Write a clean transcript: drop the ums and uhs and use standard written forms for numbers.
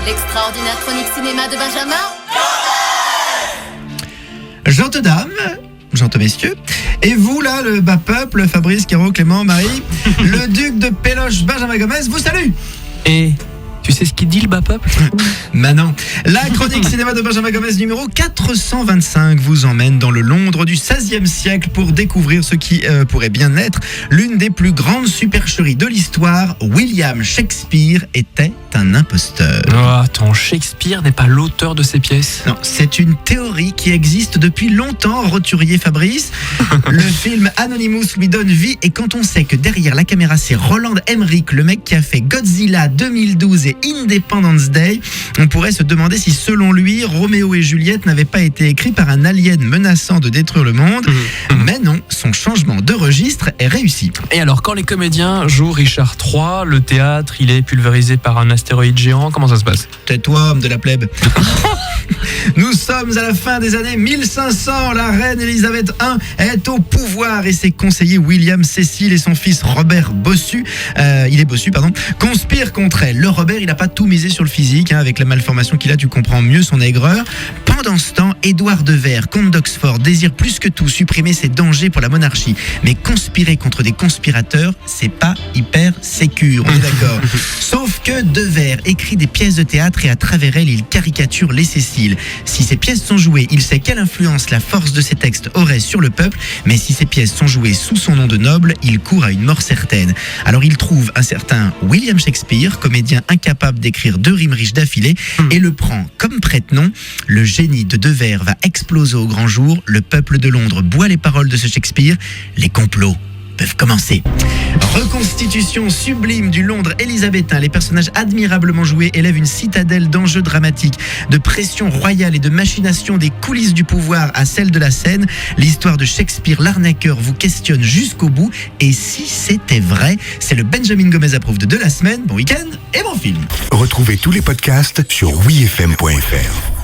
L'extraordinaire chronique cinéma de Benjamin. Gentes dames, gentes messieurs, et vous là, le bas peuple, Fabrice, Caro, Clément, Marie, le duc de Péloche, Benjamin Gomez, vous salue. Et tu sais ce qu'il dit le bas peuple? Maintenant, la chronique cinéma de Benjamin Gomez numéro 425 vous emmène dans le Londres du XVIe siècle pour découvrir ce qui pourrait bien être l'une des plus grandes supercheries de l'histoire. William Shakespeare était un imposteur. Oh, attends, Shakespeare n'est pas l'auteur de ces pièces? Non, c'est une théorie qui existe depuis longtemps, roturier Fabrice. Le film Anonymous lui donne vie, et quand on sait que derrière la caméra c'est Roland Emmerich, le mec qui a fait Godzilla 2012 et Independence Day, on pourrait se demander si selon lui Roméo et Juliette n'avaient pas été écrits par un alien menaçant de détruire le monde. Mais non, son changement de registre est réussi. Et alors, quand les comédiens jouent Richard III, le théâtre, il est pulvérisé par un astéroïde géant, comment ça se passe? Tais-toi, homme de la plèbe. Nous sommes à la fin des années 1500. La reine Elisabeth I est au pouvoir et ses conseillers William Cecil et son fils Robert Bossu, conspirent contre elle. Le Robert, il n'a pas tout misé sur le physique. Avec la malformation qu'il a, tu comprends mieux son aigreur. Pendant ce temps, Édouard de Vere, comte d'Oxford, désire plus que tout supprimer ses dangers pour la monarchie. Mais conspirer contre des conspirateurs, c'est pas hyper sécure, on est d'accord. Sauf que de Vere écrit des pièces de théâtre et à travers elles, il caricature les Cécile. Si ces pièces sont jouées, il sait quelle influence la force de ses textes aurait sur le peuple, mais si ces pièces sont jouées sous son nom de noble, il court à une mort certaine. Alors il trouve un certain William Shakespeare, comédien incapable d'écrire 2 rimes riches d'affilée, et le prend comme prête-nom. Le génie de Vere va exploser au grand jour. Le peuple de Londres boit les paroles de ce Shakespeare. Les complots peuvent commencer. Reconstitution sublime du Londres élisabétain. Les personnages admirablement joués élèvent une citadelle d'enjeux dramatiques, de pression royale et de machination des coulisses du pouvoir à celle de la scène. L'histoire de Shakespeare l'arnaqueur vous questionne jusqu'au bout. Et si c'était vrai, c'est le Benjamin Gomez Approved de la semaine. Bon week-end et bon film. Retrouvez tous les podcasts sur wifm.fr.